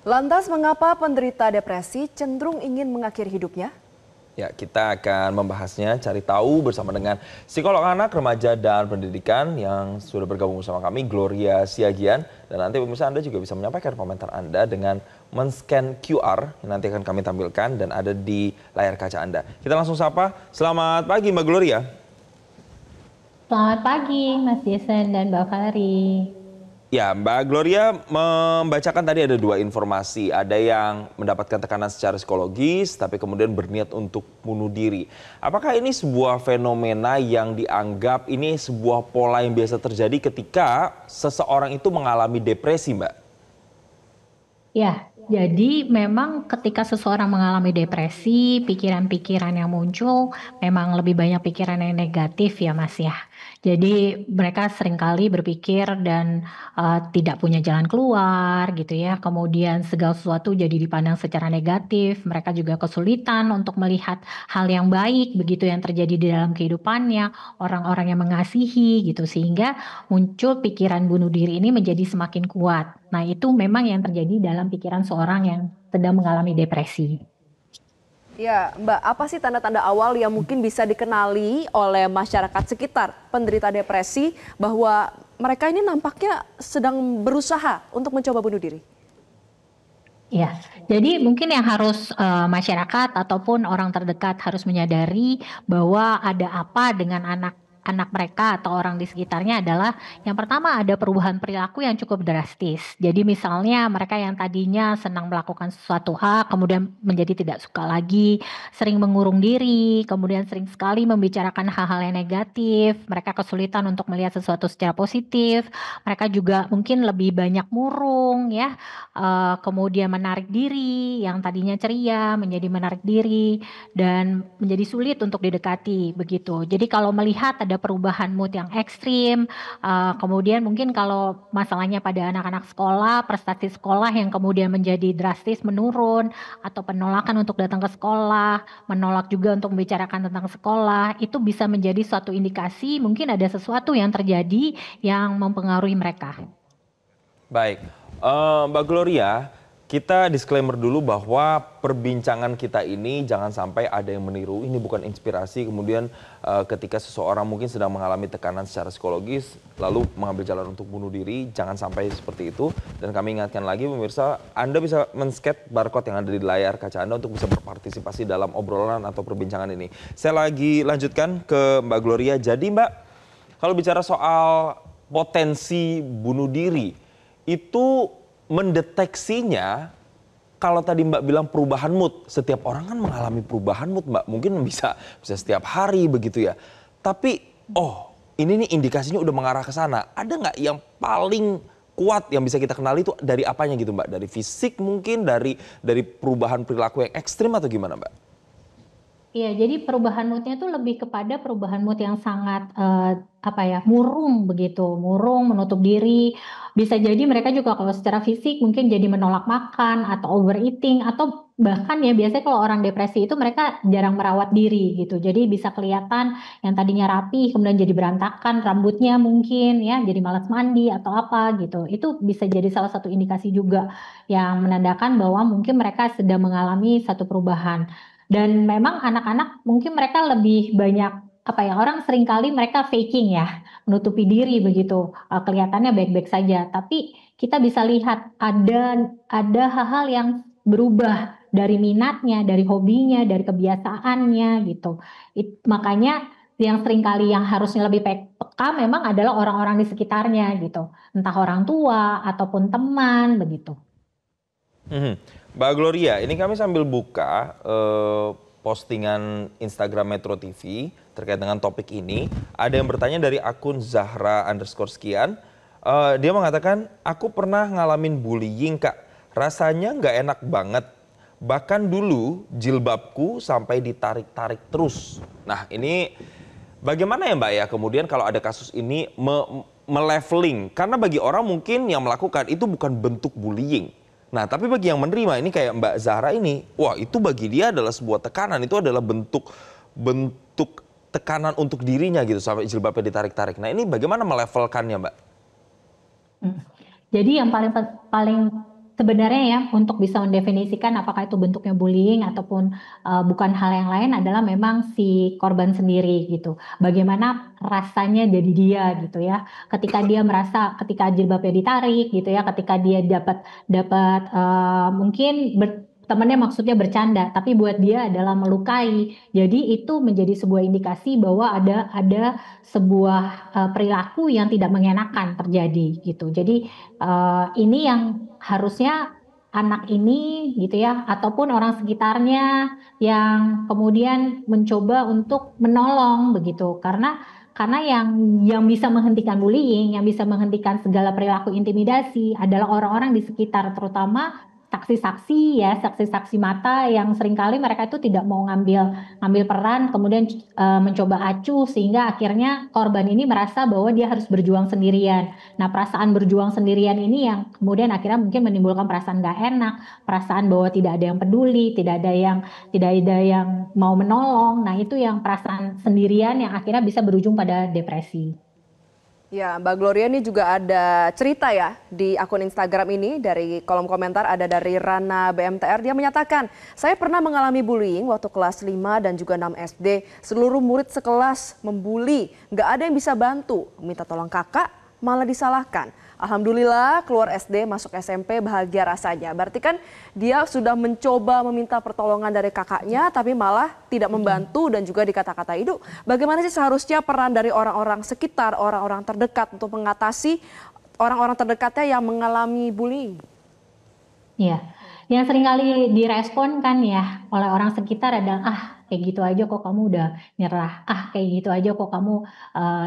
Lantas mengapa penderita depresi cenderung ingin mengakhiri hidupnya? Ya, kita akan membahasnya, cari tahu bersama dengan psikolog anak, remaja, dan pendidikan yang sudah bergabung bersama kami, Gloria Siagian. Dan nanti pemirsa Anda juga bisa menyampaikan komentar Anda dengan men-scan QR yang nanti akan kami tampilkan dan ada di layar kaca Anda. Kita langsung sapa, selamat pagi Mbak Gloria. Selamat pagi, Mas Jason dan Mbak Valerie. Ya, Mbak Gloria membacakan tadi ada dua informasi. Ada yang mendapatkan tekanan secara psikologis, tapi kemudian berniat untuk bunuh diri. Apakah ini sebuah fenomena yang dianggap ini sebuah pola yang biasa terjadi ketika seseorang itu mengalami depresi, Mbak? Ya, jadi memang ketika seseorang mengalami depresi, pikiran-pikiran yang muncul memang lebih banyak pikiran yang negatif ya Mas ya. Jadi mereka seringkali berpikir dan tidak punya jalan keluar gitu ya. Kemudian segala sesuatu jadi dipandang secara negatif. Mereka juga kesulitan untuk melihat hal yang baik begitu yang terjadi di dalam kehidupannya, orang-orang yang mengasihi gitu sehingga muncul pikiran bunuh diri ini menjadi semakin kuat. Nah, itu memang yang terjadi dalam pikiran seorang yang sedang mengalami depresi. Ya, Mbak, apa sih tanda-tanda awal yang mungkin bisa dikenali oleh masyarakat sekitar penderita depresi bahwa mereka ini nampaknya sedang berusaha untuk mencoba bunuh diri? Ya, jadi mungkin yang harus masyarakat ataupun orang terdekat harus menyadari bahwa ada apa dengan anak mereka atau orang di sekitarnya adalah yang pertama ada perubahan perilaku yang cukup drastis. Jadi misalnya mereka yang tadinya senang melakukan sesuatu hal kemudian menjadi tidak suka lagi, sering mengurung diri, kemudian sering sekali membicarakan hal-hal yang negatif, mereka kesulitan untuk melihat sesuatu secara positif, mereka juga mungkin lebih banyak murung ya, kemudian menarik diri, yang tadinya ceria menjadi menarik diri dan menjadi sulit untuk didekati begitu. Jadi kalau melihat ada perubahan mood yang ekstrim, kemudian mungkin kalau masalahnya pada anak-anak sekolah, prestasi sekolah yang kemudian menjadi drastis menurun atau penolakan untuk datang ke sekolah, menolak juga untuk membicarakan tentang sekolah, itu bisa menjadi suatu indikasi mungkin ada sesuatu yang terjadi yang mempengaruhi mereka. Baik, Mbak Gloria, kita disclaimer dulu bahwa perbincangan kita ini jangan sampai ada yang meniru. Ini bukan inspirasi, kemudian ketika seseorang mungkin sedang mengalami tekanan secara psikologis, lalu mengambil jalan untuk bunuh diri, jangan sampai seperti itu. Dan kami ingatkan lagi pemirsa, Anda bisa men-scan barcode yang ada di layar kaca Anda untuk bisa berpartisipasi dalam obrolan atau perbincangan ini. Saya lagi lanjutkan ke Mbak Gloria. Jadi Mbak, kalau bicara soal potensi bunuh diri, itu mendeteksinya, kalau tadi Mbak bilang perubahan mood, setiap orang kan mengalami perubahan mood Mbak, mungkin bisa setiap hari begitu ya. Tapi ini nih indikasinya udah mengarah ke sana. Ada nggak yang paling kuat yang bisa kita kenali itu dari apanya gitu Mbak? Dari fisik mungkin, dari perubahan perilaku yang ekstrim atau gimana Mbak? Iya, jadi perubahan mood-nya tuh lebih kepada perubahan mood yang sangat, murung begitu, murung, menutup diri. Bisa jadi mereka juga kalau secara fisik mungkin jadi menolak makan atau overeating atau bahkan ya biasanya kalau orang depresi itu mereka jarang merawat diri gitu. Jadi bisa kelihatan yang tadinya rapi kemudian jadi berantakan rambutnya mungkin ya, jadi malas mandi atau apa gitu. Itu bisa jadi salah satu indikasi juga yang menandakan bahwa mungkin mereka sedang mengalami satu perubahan. Dan memang anak-anak mungkin mereka lebih banyak orang seringkali mereka faking ya, menutupi diri begitu, kelihatannya baik-baik saja, tapi kita bisa lihat ada hal-hal yang berubah dari minatnya, dari hobinya, dari kebiasaannya gitu. Makanya yang seringkali yang harusnya lebih peka memang adalah orang-orang di sekitarnya gitu, entah orang tua ataupun teman begitu. Mbak Gloria, ini kami sambil buka postingan Instagram Metro TV terkait dengan topik ini. Ada yang bertanya dari akun Zahra_sekian. Dia mengatakan, aku pernah ngalamin bullying kak. Rasanya nggak enak banget. Bahkan dulu jilbabku sampai ditarik-tarik terus. Nah ini bagaimana ya Mbak ya kemudian kalau ada kasus ini meleveling. Karena bagi orang mungkin yang melakukan itu bukan bentuk bullying. Nah, tapi bagi yang menerima ini kayak Mbak Zahra ini, wah itu bagi dia adalah sebuah tekanan, itu adalah bentuk tekanan untuk dirinya gitu sampai jilbabnya ditarik-tarik. Nah, ini bagaimana melevelkannya, Mbak? Jadi yang paling sebenarnya ya untuk bisa mendefinisikan apakah itu bentuknya bullying ataupun bukan hal yang lain adalah memang si korban sendiri gitu. Bagaimana rasanya jadi dia gitu ya. Ketika dia merasa ketika jilbabnya ditarik gitu ya, ketika dia dapat dapat mungkin temannya maksudnya bercanda, tapi buat dia adalah melukai. Jadi itu menjadi sebuah indikasi bahwa ada sebuah perilaku yang tidak mengenakan terjadi gitu. Jadi ini yang harusnya anak ini gitu ya, ataupun orang sekitarnya yang kemudian mencoba untuk menolong begitu. Karena yang bisa menghentikan bullying, yang bisa menghentikan segala perilaku intimidasi adalah orang-orang di sekitar, terutama saksi-saksi ya, saksi-saksi mata yang seringkali mereka itu tidak mau ngambil peran, kemudian mencoba acuh sehingga akhirnya korban ini merasa bahwa dia harus berjuang sendirian. Nah, perasaan berjuang sendirian ini yang kemudian akhirnya mungkin menimbulkan perasaan gak enak, perasaan bahwa tidak ada yang peduli, tidak ada yang mau menolong. Nah, itu yang perasaan sendirian yang akhirnya bisa berujung pada depresi. Ya, Mbak Gloria ini juga ada cerita ya di akun Instagram ini, dari kolom komentar ada dari Rana BMTR. Dia menyatakan, saya pernah mengalami bullying waktu kelas 5 dan juga 6 SD. Seluruh murid sekelas membuli, nggak ada yang bisa bantu. Minta tolong kakak, malah disalahkan. Alhamdulillah keluar SD masuk SMP bahagia rasanya. Berarti kan dia sudah mencoba meminta pertolongan dari kakaknya tapi malah tidak membantu dan juga dikata-katai. Itu bagaimana sih seharusnya peran dari orang-orang sekitar, orang-orang terdekat untuk mengatasi orang-orang terdekatnya yang mengalami bullying? Iya, yang seringkali direspon kan ya oleh orang sekitar adalah, "Ah, kayak gitu aja kok kamu udah nyerah. Ah, kayak gitu aja kok kamu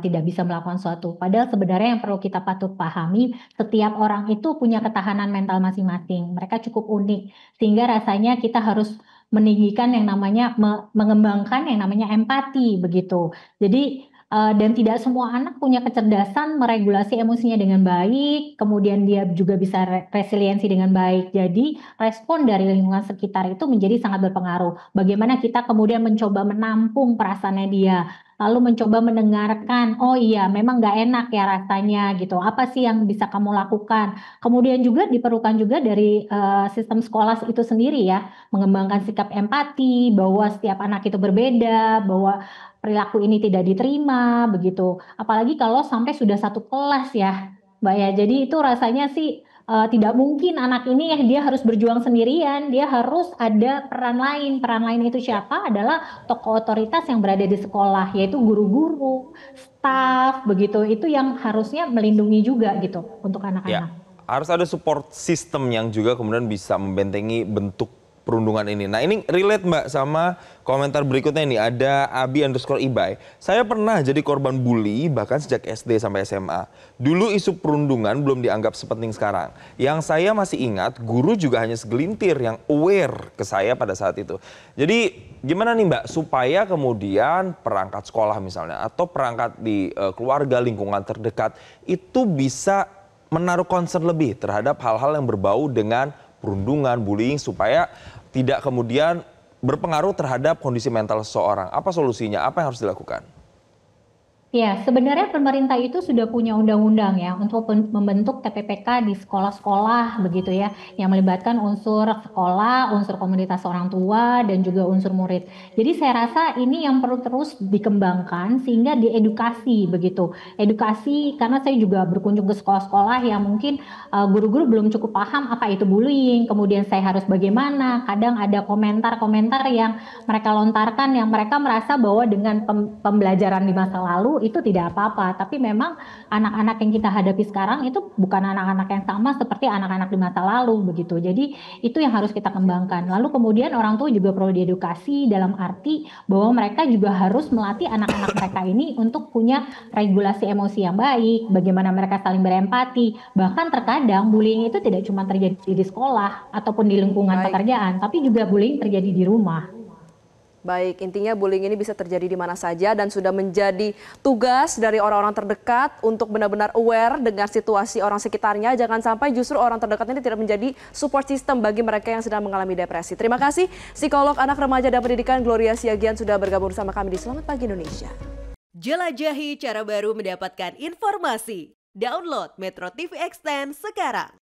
tidak bisa melakukan sesuatu." Padahal sebenarnya yang perlu kita patut pahami, setiap orang itu punya ketahanan mental masing-masing. Mereka cukup unik, sehingga rasanya kita harus meninggikan yang namanya mengembangkan yang namanya empati begitu. Jadi dan tidak semua anak punya kecerdasan meregulasi emosinya dengan baik, kemudian dia juga bisa resiliensi dengan baik. Jadi respon dari lingkungan sekitar itu menjadi sangat berpengaruh. Bagaimana kita kemudian mencoba menampung perasaannya dia, lalu mencoba mendengarkan, oh iya memang nggak enak ya rasanya gitu, apa sih yang bisa kamu lakukan. Kemudian juga diperlukan juga dari sistem sekolah itu sendiri ya, mengembangkan sikap empati, bahwa setiap anak itu berbeda, bahwa perilaku ini tidak diterima begitu. Apalagi kalau sampai sudah satu kelas ya, Mbak ya. Jadi itu rasanya sih tidak mungkin anak ini ya dia harus berjuang sendirian, dia harus ada peran lain. Peran lain itu siapa? Adalah tokoh otoritas yang berada di sekolah, yaitu guru-guru, staf begitu. Itu yang harusnya melindungi juga gitu untuk Ya, anak-anak. harus ada support system yang juga kemudian bisa membentengi bentuk perundungan ini. Nah, ini relate Mbak sama komentar berikutnya ini. Ada Abi_Ibai. Saya pernah jadi korban bully bahkan sejak SD sampai SMA. Dulu isu perundungan belum dianggap sepenting sekarang. Yang saya masih ingat, guru juga hanya segelintir yang aware ke saya pada saat itu. Jadi gimana nih Mbak, supaya kemudian perangkat sekolah misalnya, atau perangkat di keluarga, lingkungan terdekat, itu bisa menaruh concern lebih terhadap hal-hal yang berbau dengan perundungan, bullying, supaya tidak kemudian berpengaruh terhadap kondisi mental seseorang. Apa solusinya? Apa yang harus dilakukan? Ya, sebenarnya pemerintah itu sudah punya undang-undang ya untuk membentuk TPPK di sekolah-sekolah begitu ya, yang melibatkan unsur sekolah, unsur komunitas orang tua, dan juga unsur murid. Jadi saya rasa ini yang perlu terus dikembangkan sehingga diedukasi begitu. Edukasi, karena saya juga berkunjung ke sekolah-sekolah yang mungkin guru-guru belum cukup paham apa itu bullying, kemudian saya harus bagaimana. Kadang ada komentar-komentar yang mereka lontarkan yang mereka merasa bahwa dengan pembelajaran di masa lalu itu tidak apa-apa, tapi memang anak-anak yang kita hadapi sekarang itu bukan anak-anak yang sama seperti anak-anak di masa lalu begitu. Jadi itu yang harus kita kembangkan. Lalu kemudian orang tua juga perlu diedukasi dalam arti bahwa mereka juga harus melatih anak-anak mereka ini untuk punya regulasi emosi yang baik, bagaimana mereka saling berempati. Bahkan terkadang bullying itu tidak cuma terjadi di sekolah ataupun di lingkungan pekerjaan, tapi juga bullying terjadi di rumah. Baik, intinya bullying ini bisa terjadi di mana saja dan sudah menjadi tugas dari orang-orang terdekat untuk benar-benar aware dengan situasi orang sekitarnya. Jangan sampai justru orang terdekat ini tidak menjadi support system bagi mereka yang sedang mengalami depresi. Terima kasih psikolog anak remaja dan pendidikan Gloria Siagian sudah bergabung bersama kami di Selamat Pagi Indonesia. Jelajahi cara baru mendapatkan informasi. Download Metro TV Extend sekarang.